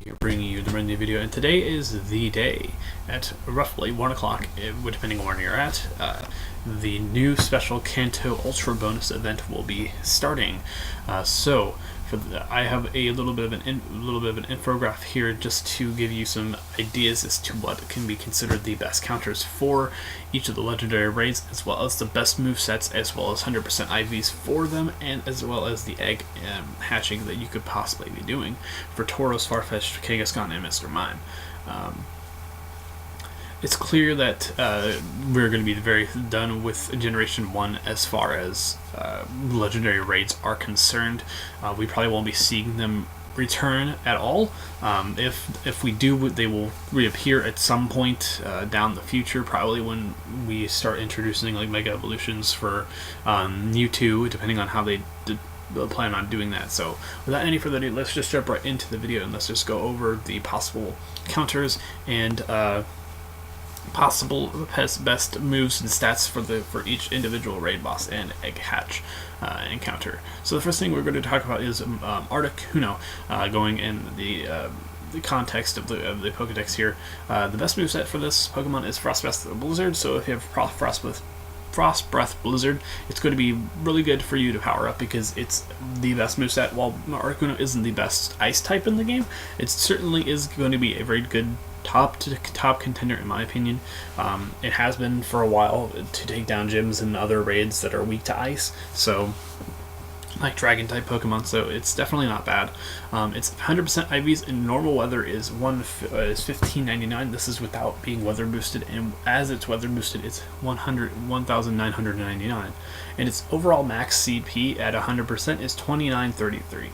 Here bringing you the brand new video, and today is the day at roughly 1 o'clock, depending on where you're at. The new special Kanto Ultra bonus event will be starting. I have a little bit of an infographic here just to give you some ideas as to what can be considered the best counters for each of the legendary raids, as well as the best movesets, as well as 100% IVs for them, and as well as the egg hatching that you could possibly be doing for Tauros, Farfetch'd, Kangaskhan, and Mr. Mime. It's clear that we're going to be very done with Generation 1 as far as legendary raids are concerned. We probably won't be seeing them return at all. If we do, they will reappear at some point down the future, probably when we start introducing like Mega Evolutions for Mewtwo, depending on how they plan on doing that. So without any further ado, let's just jump right into the video and let's just go over the possible counters and possible best moves and stats for each individual raid boss and egg hatch encounter. So the first thing we're going to talk about is Arctic Huno, going in the context of the Pokedex here. The best moveset for this Pokemon is Frost Breath Blizzard. So if you have Frost Breath Blizzard, it's going to be really good for you to power up because it's the best moveset. While Articuno isn't the best ice type in the game, it certainly is going to be a very good top contender in my opinion. It has been for a while to take down gyms and other raids that are weak to ice, so like dragon type Pokemon, so it's definitely not bad. It's 100% IVs in normal weather is $15.99. This is without being weather boosted, and as it's weather boosted, it's $1,999, and its overall max CP at 100% is 2933.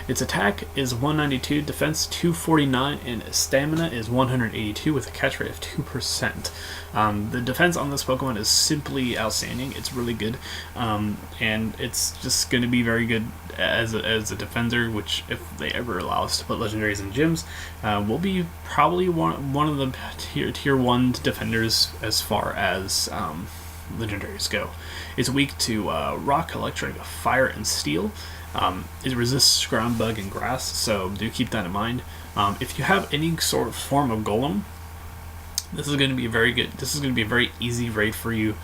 Its attack is 192, defense 249, and stamina is 182 with a catch rate of 2%. The defense on this Pokemon is simply outstanding. It's really good, and it's just going to be very good as a defender, which if they ever allow us to put legendaries in gyms, will be probably one of the tier 1 defenders as far as legendaries go. It's weak to rock, electric, fire, and steel. It resists ground, bug, and grass, so do keep that in mind. If you have any sort of form of golem, this is going to be very good. This is going to be a very easy raid for you,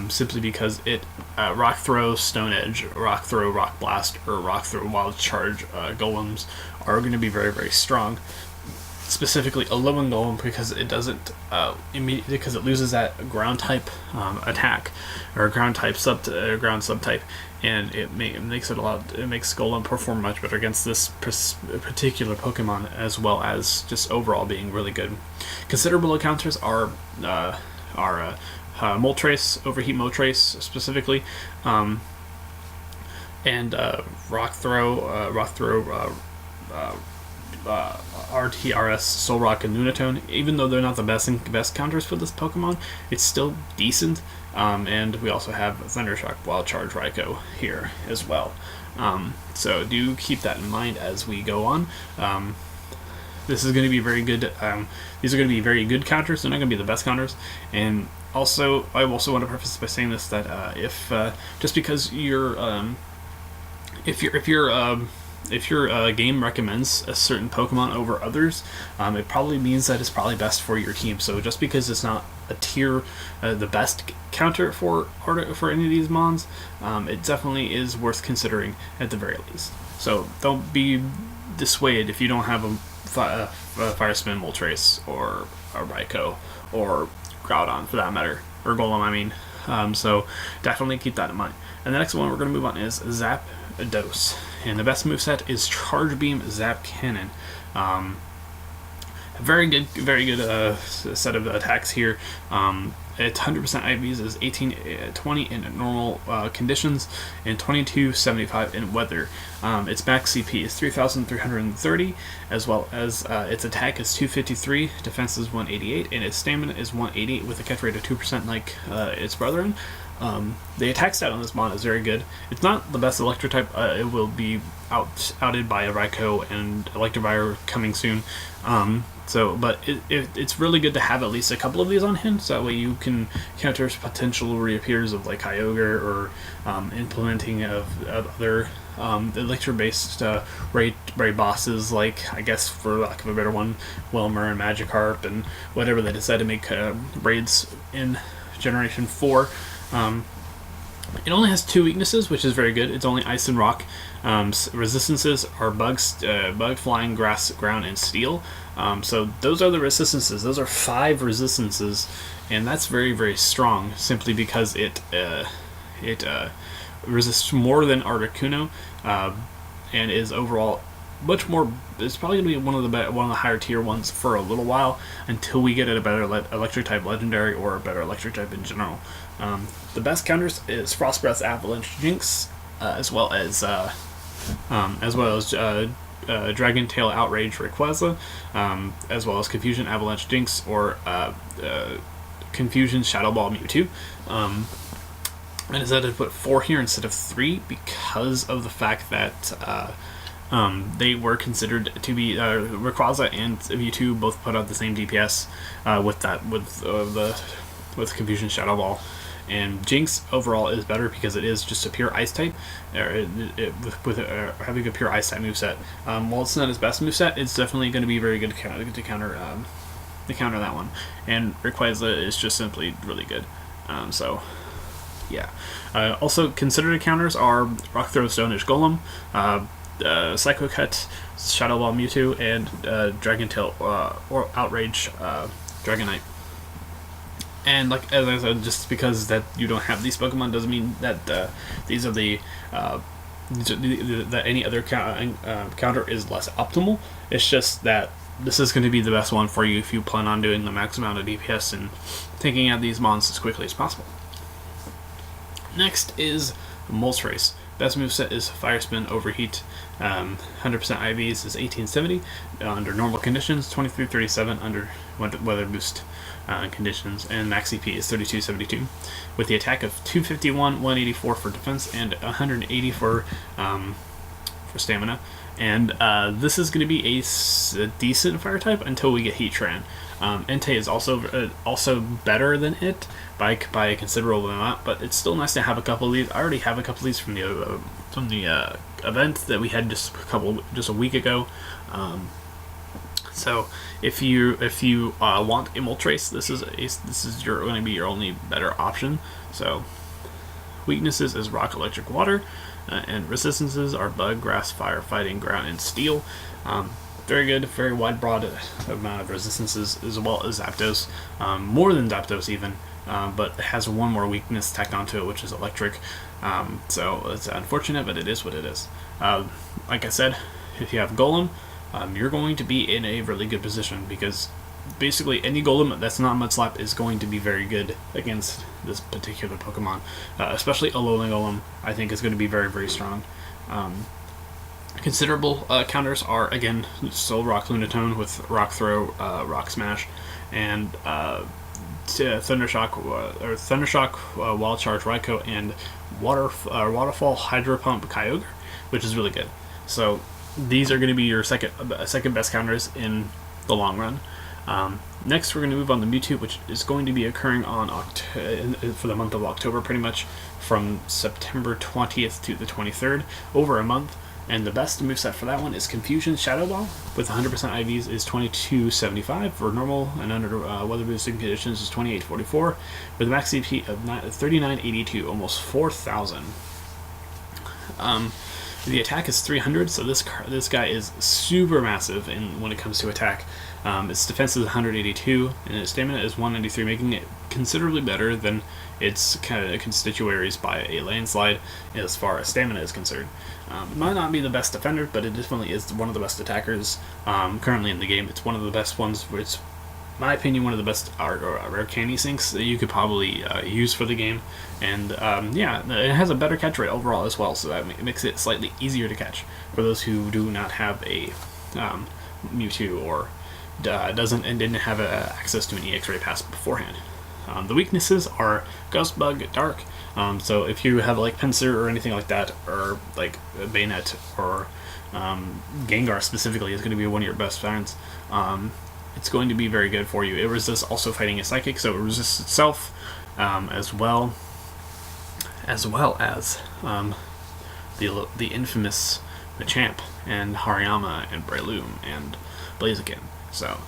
simply because it Rock Throw, Stone Edge, Rock Throw, Rock Blast, or Rock Throw Wild Charge golems are going to be very, very strong. Specifically a Lowen Golem, because it doesn't because it loses that ground type attack, or ground type ground subtype, and it makes Golem perform much better against this particular Pokemon, as well as just overall being really good. Considerable encounters are Moltres, Overheat Moltres specifically, and Rock Throw, RTRS, Solrock, and Lunatone. Even though they're not the best counters for this Pokemon, it's still decent. And we also have Thundershock, Wild Charge, Raikou here as well. So do keep that in mind as we go on. This is going to be very good. These are going to be very good counters. They're not going to be the best counters. And also, I also want to preface by saying this, that if just because if your game recommends a certain Pokemon over others, it probably means that it's probably best for your team. So just because it's not a tier, the best counter for any of these mons, it definitely is worth considering at the very least. So don't be dissuaded if you don't have a Fire Spin Moltres or a Raikou or Groudon for that matter, or Golem I mean. So definitely keep that in mind. And the next one we're going to move on is Zapdos. And the best moveset is Charge Beam Zap Cannon. A very good set of attacks here. It's 100% IVs is 1820 in normal conditions and 2275 in weather. Its max CP is 3330, as well as its attack is 253, defense is 188, and its stamina is 180 with a catch rate of 2% like its brethren. The attack stat on this mon is very good. It's not the best electric type. It will be outed by a Raikou and Electivire coming soon. But it's really good to have at least a couple of these on hand, so that way you can counter potential reappears of like Kyogre or implementing of other Elixir-based raid bosses, like, I guess for lack of a better one, Wilmer and Magikarp and whatever they decide to make raids in Generation 4. It only has 2 weaknesses, which is very good. It's only Ice and Rock. Resistances are bug, flying, grass, ground, and steel. So those are the resistances. Those are 5 resistances, and that's very, very strong, simply because it resists more than Articuno, and is overall much more. It's probably going to be one of the higher tier ones for a little while, until we get a better electric type legendary or a better electric type in general. The best counters is Frost Breath, Avalanche, Jinx, as well as Dragon Tail, Outrage, Rayquaza, as well as Confusion, Avalanche, Jinx, or Confusion, Shadow Ball, Mewtwo. I decided to put 4 here instead of 3 because of the fact that they were considered to be Rayquaza and Mewtwo both put out the same DPS with Confusion, Shadow Ball. And Jinx overall is better because it is just a pure Ice type, with having a pure Ice type moveset. While it's not his best moveset, it's definitely going to be very good to counter that one. And Rayquaza is just simply really good. So, yeah. Also considered counters are Rock Throw, Stone Edge Golem, Psycho Cut, Shadow Ball Mewtwo, and Dragon Tail or Outrage Dragonite. And like as I said, just because that you don't have these Pokemon doesn't mean that these are that any other counter is less optimal. It's just that this is going to be the best one for you if you plan on doing the max amount of DPS and taking out these mons as quickly as possible. Next is Moltres. Best moveset is Fire Spin, Overheat. 100% IVs is 1870 under normal conditions, 2337 under weather boost conditions, and max CP is 3272 with the attack of 251, 184 for defense, and 180 for stamina. And this is going to be a decent fire type until we get Heatran. Entei is also better than it by a considerable amount, but it's still nice to have a couple of these. I already have a couple of these from the event that we had just a week ago. So if you want a Moltres, this is going to be your only better option. So weaknesses is Rock, Electric, Water, and resistances are Bug, Grass, Fire, Fighting, Ground, and Steel. Very good, very wide, broad amount of resistances, as well as Zapdos, more than Zapdos even, but it has one more weakness tacked onto it, which is Electric. So it's unfortunate, but it is what it is. Like I said, if you have Golem, you're going to be in a really good position, because basically any Golem that's not Mudslap is going to be very good against this particular Pokemon. Especially Alolan Golem, I think, is going to be very, very strong. Considerable counters are, again, Soul Rock Lunatone with Rock Throw, Rock Smash, and Thundershock, Wild Charge Raikou, and Waterfall Hydro Pump Kyogre, which is really good. So these are going to be your second best counters in the long run. Next, we're going to move on to Mewtwo, which is going to be occurring on for the month of October, pretty much from September 20th to the 23rd, over a month. And the best moveset for that one is Confusion Shadow Ball with 100% IVs is 2275 for normal, and under weather boosting conditions is 2844 with a max CP of 3982, almost 4000. The attack is 300, so this guy is super massive when it comes to attack. Its defense is 182, and its stamina is 193, making it considerably better than its kind of constituaries by a landslide as far as stamina is concerned. It might not be the best defender, but it definitely is one of the best attackers currently in the game. It's one of the best ones. It's, in my opinion, one of the best rare candy sinks that you could probably use for the game. And yeah, it has a better catch rate overall as well, so that makes it slightly easier to catch for those who do not have a Mewtwo or didn't have access to an EX-ray pass beforehand. The weaknesses are Ghost Bug, Dark. So if you have like Pinsir or anything like that, or like Bayonet or Gengar specifically is going to be one of your best friends. It's going to be very good for you. It resists also fighting a Psychic, so it resists itself, as well as the infamous Machamp and Hariyama and Breloom and Blaziken. So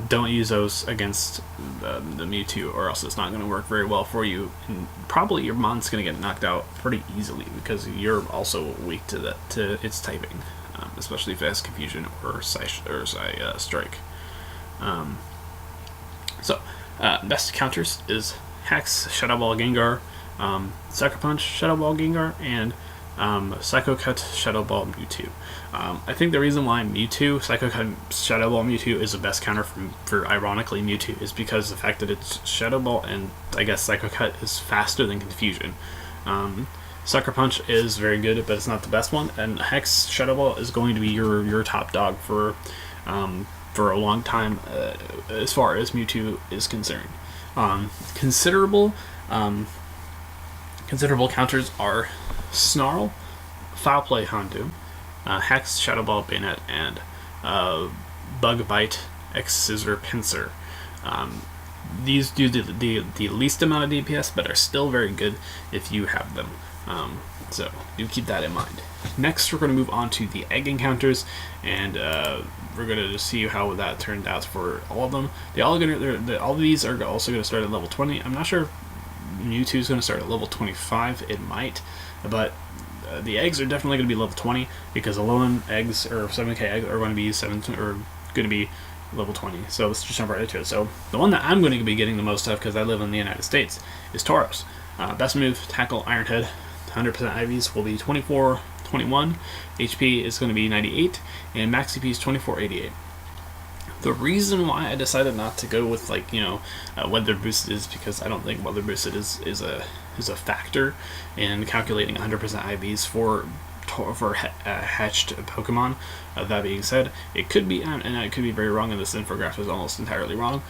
don't use those against the Mewtwo, or else it's not going to work very well for you, and probably your Mon's going to get knocked out pretty easily because you're also weak to its typing, especially if it has Confusion or Strike. Best counters is Hex, Shadow Ball, Gengar, Sucker Punch, Shadow Ball, Gengar, and Psycho Cut, Shadow Ball, Mewtwo. I think the reason why Psycho Cut, Shadow Ball, Mewtwo is the best counter for ironically Mewtwo is because of the fact that it's Shadow Ball and I guess Psycho Cut is faster than Confusion. Sucker Punch is very good, but it's not the best one, and Hex, Shadow Ball is going to be your top dog for a long time as far as Mewtwo is concerned. Considerable counters are Snarl, Foul Play, Houndoom, Hex, Shadow Ball, Bayonet, and Bug Bite, X Scissor, Pinsir. These do the least amount of DPS, but are still very good if you have them. So do keep that in mind. Next, we're going to move on to the egg encounters, and we're going to see how that turned out for all of them. All of these are also going to start at level 20. I'm not sure if Mewtwo is going to start at level 25. It might, but the eggs are definitely going to be level 20 because 11 eggs or 7k eggs are going to be level 20. So let's just jump right into it. So the one that I'm going to be getting the most of because I live in the United States is Tauros. Best move, Tackle, Iron Head. 100% IVs will be 2421. HP is going to be 98, and max CP is 2488. The reason why I decided not to go with weather boosted is because I don't think weather boosted is a factor in calculating 100% IVs for hatched Pokemon. That being said, it could be, and I could be very wrong, and this infographic is almost entirely wrong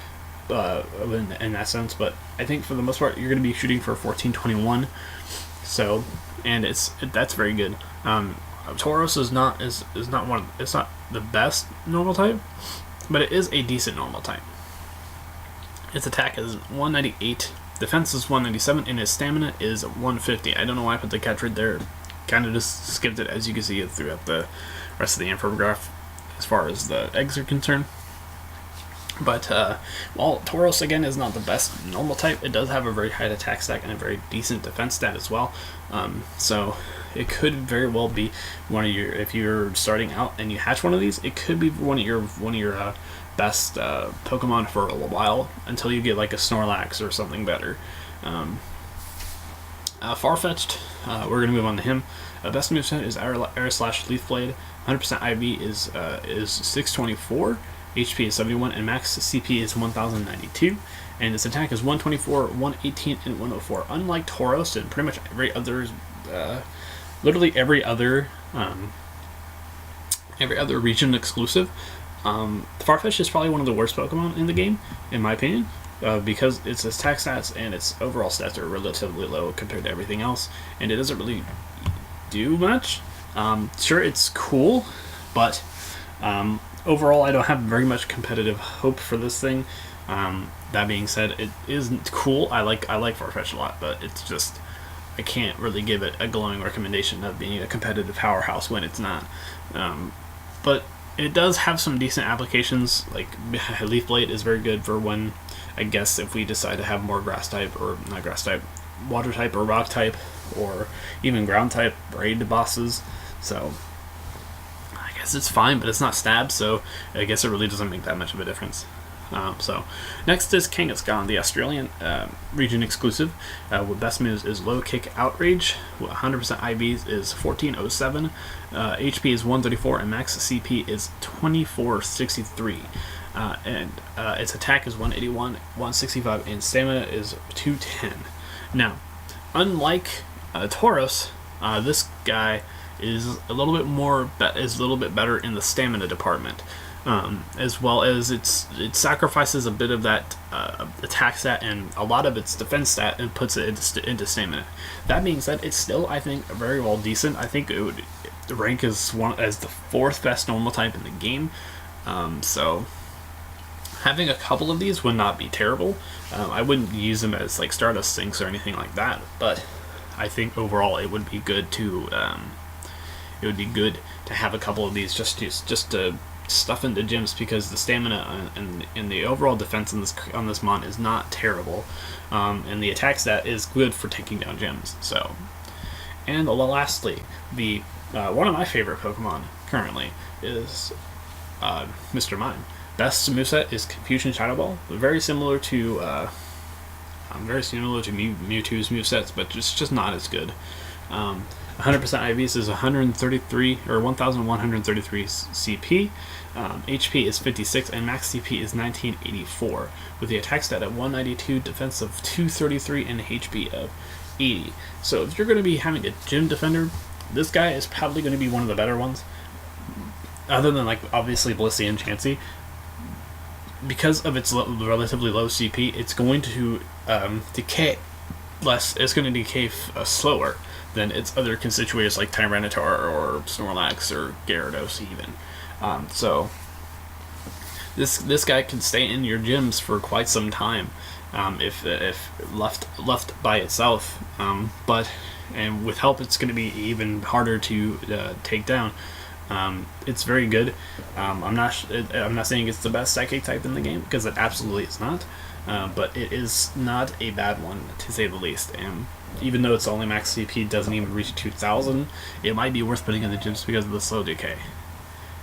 in that sense. But I think for the most part, you're going to be shooting for 1421. So, and that's very good. Tauros is not it's not the best normal type, but it is a decent normal type. Its attack is 198, defense is 197, and its stamina is 150. I don't know why I put the catch right there. Kind of just skipped it, as you can see it throughout the rest of the infographic as far as the eggs are concerned. But while Tauros again is not the best normal type, it does have a very high attack stat and a very decent defense stat as well. So it could very well be one of your, if you're starting out and you hatch one of these, it could be one of your best Pokemon for a while until you get like a Snorlax or something better. Farfetch'd, we're gonna move on to him. Best moveset is Air Slash Leaf Blade. 100% IV is 624. HP is 71, and max CP is 1092, and its attack is 124, 118, and 104. Unlike Tauros and pretty much literally every other region exclusive, Farfetch'd is probably one of the worst Pokemon in the game, in my opinion, because its attack stats and its overall stats are relatively low compared to everything else, and it doesn't really do much. Sure, it's cool, but overall, I don't have very much competitive hope for this thing. That being said, it isn't cool. I like Farfetch'd a lot, but it's just I can't really give it a glowing recommendation of being a competitive powerhouse when it's not. But it does have some decent applications. Like Leaf Blade is very good for when, I guess, if we decide to have more grass type or not grass type, water type or rock type, or even ground type raid bosses. So it's fine, but it's not stab, so I guess it really doesn't make that much of a difference. So next is Kangaskhan, the Australian region exclusive. With best moves is Low Kick, Outrage. 100% IVs is 1407. HP is 134, and max CP is 2463. And its attack is 181, 165, and stamina is 210. Now, unlike Tauros, this guy is a little bit better in the stamina department, as well as it sacrifices a bit of that attack stat and a lot of its defense stat and puts it into stamina. That being said, it's still, I think, very well decent. I think it would rank as the fourth best normal type in the game. So having a couple of these would not be terrible. I wouldn't use them as like Stardust sinks or anything like that, but I think overall it would be good to have a couple of these just to stuff into gyms, because the stamina and the overall defense on this mon is not terrible, and the attack stat is good for taking down gyms. So, and lastly, the one of my favorite Pokemon currently is Mr. Mime. Best moveset is Confusion Shadow Ball, very similar to Mewtwo's movesets, but just not as good. 100% IVs is 133 or 1,133 CP. HP is 56, and max CP is 1984, with the attack stat at 192, defense of 233, and HP of 80. So if you're going to be having a gym defender, this guy is probably going to be one of the better ones, other than like obviously Blissey and Chansey. Because of its relatively low CP, it's going to decay less. It's going to decay slower than its other constituents like Tyranitar or Snorlax or Gyarados even. So this guy can stay in your gyms for quite some time if left by itself. And with help, it's going to be even harder to take down. It's very good. I'm not saying it's the best psychic type in the game, because it absolutely is not. But it is not a bad one, to say the least. And even though its only max CP doesn't even reach 2,000, it might be worth putting in the gyms because of the slow decay.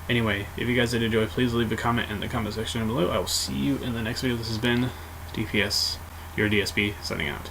Anyway, if you guys did enjoy, please leave a comment in the comment section below. I will see you in the next video. This has been DPS, your DSP, signing out.